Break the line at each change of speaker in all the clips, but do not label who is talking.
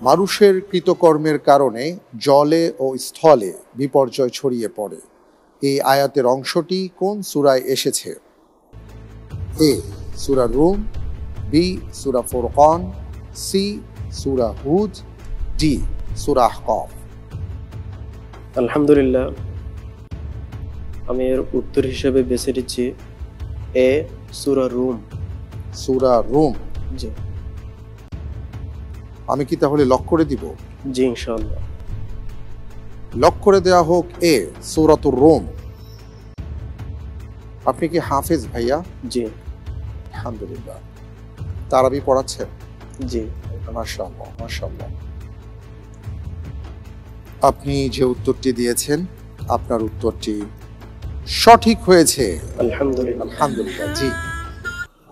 মানুষের কৃতকর্মের কারণে জলে ও স্থলে বিপর্যয় ছড়িয়ে পড়ে। এই আয়াতের অংশটি কোন সূরায় এসেছে? এ সূরা রুম, বি সূরা ফুরকান, সি সূরা হুদ, ডি সূরা আহকাফ।
আলহামদুলিল্লাহ, আমি এর উত্তর হিসেবে বেছে নিচ্ছি এ সূরা রুম।
সূরা রুম।
জি
আমি কি তাহলে লক করে দিব?
জি ইনশাআল্লাহ।
লক করে দেওয়া হোক এ সূরাতুর রুম। আপনি কি হাফেজ ভাইয়া?
জি
আলহামদুলিল্লাহ। তারাবি পড়াচ্ছেন?
জি
মাশাআল্লাহ মাশাআল্লাহ। আপনি যে উত্তরটি দিয়েছেন, আপনার উত্তরটি সঠিক হয়েছে।
আলহামদুলিল্লাহ।
আলহামদুলিল্লাহ। জি।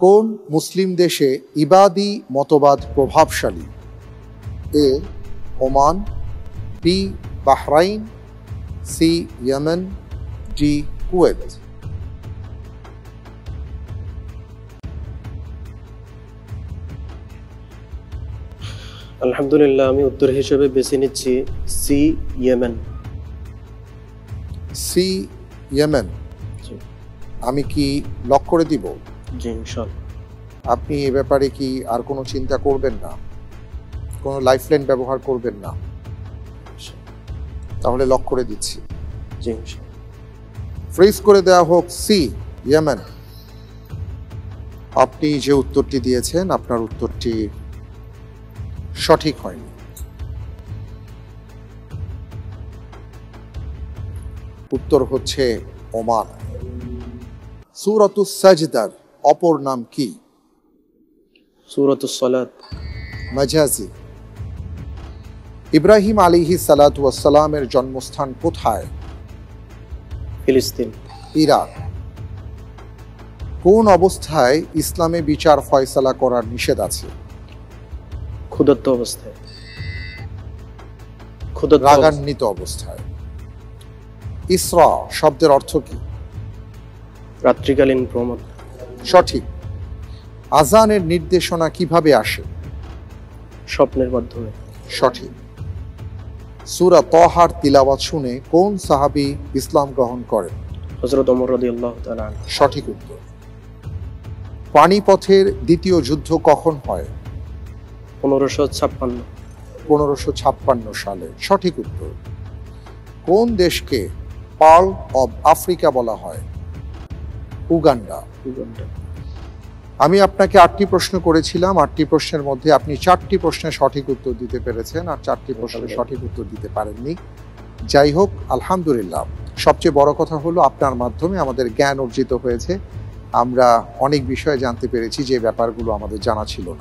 কোন মুসলিম দেশে ইবাদি মতবাদ প্রভাবশালী? A Oman, B Bahrain, C Yemen, D Kuwait.
আলহামদুলিল্লাহ, আমি উত্তর হিসেবে বেছে নিচ্ছি সি ইয়েমেন।
C Yemen.
জি
আমি কি লক করে দিব?
জি ইনশাআল্লাহ।
আপনি এ ব্যাপারে কি আর কোনো চিন্তা করবেন না? কোনো লাইফলাইন ব্যবহার করবেন না? তাহলে লক করে দিচ্ছি।
জি ইনশাআল্লাহ।
ফ্রিজ করে দেওয়া হোক সি ইয়েমেন। আপনি যে উত্তরটি দিয়েছেন, আপনার উত্তরটি সঠিক হয়নি। উত্তর হচ্ছে ওমান। সূরাতুস সাজদার অপর নাম কি?
সূরাতুস সালাত।
মাজাজি। ইব্রাহিম আলাইহিস সালাতু ওয়াস সালামের জন্মস্থান কোথায়?
ফিলিস্তিন।
ইরাক। কোন অবস্থায় ইসলামে বিচার ফয়সালা করার নিষেধ আছে?
ক্ষুধার্ত অবস্থায়।
রাগান্বিত অবস্থায়। ইসরা শব্দের অর্থ কি?
রাত্রিকালীন ভ্রমণ।
সঠিক। আজানের নির্দেশনা কিভাবে আসে?
স্বপ্নের মাধ্যমে।
সঠিক। সূরা তাহার তিলাওয়াত শুনে কোন সাহাবী ইসলাম গ্রহণ করেন?
হযরত ওমর রাদিয়াল্লাহু তাআলা।
সঠিক উত্তর। পানিপথের দ্বিতীয় যুদ্ধ কখন হয়?
1556।
1556 সালে। সঠিক উত্তর। কোন দেশকে পার্ল অব আফ্রিকা বলা হয়? উগান্ডা।
উগান্ডা।
আমি আপনাকে 8টি প্রশ্ন করেছিলাম। 8টি প্রশ্নের মধ্যে আপনি 4টি প্রশ্নের সঠিক উত্তর দিতে পেরেছেন, আর 4টি প্রশ্নের সঠিক উত্তর দিতে পারেননি। যাই হোক, আলহামদুলিল্লাহ। সবচেয়ে বড় কথা হলো আপনার মাধ্যমে আমাদের জ্ঞান অর্জিত হয়েছে। আমরা অনেক বিষয়ে জানতে পেরেছি যে ব্যাপারগুলো আমাদের জানা ছিল না।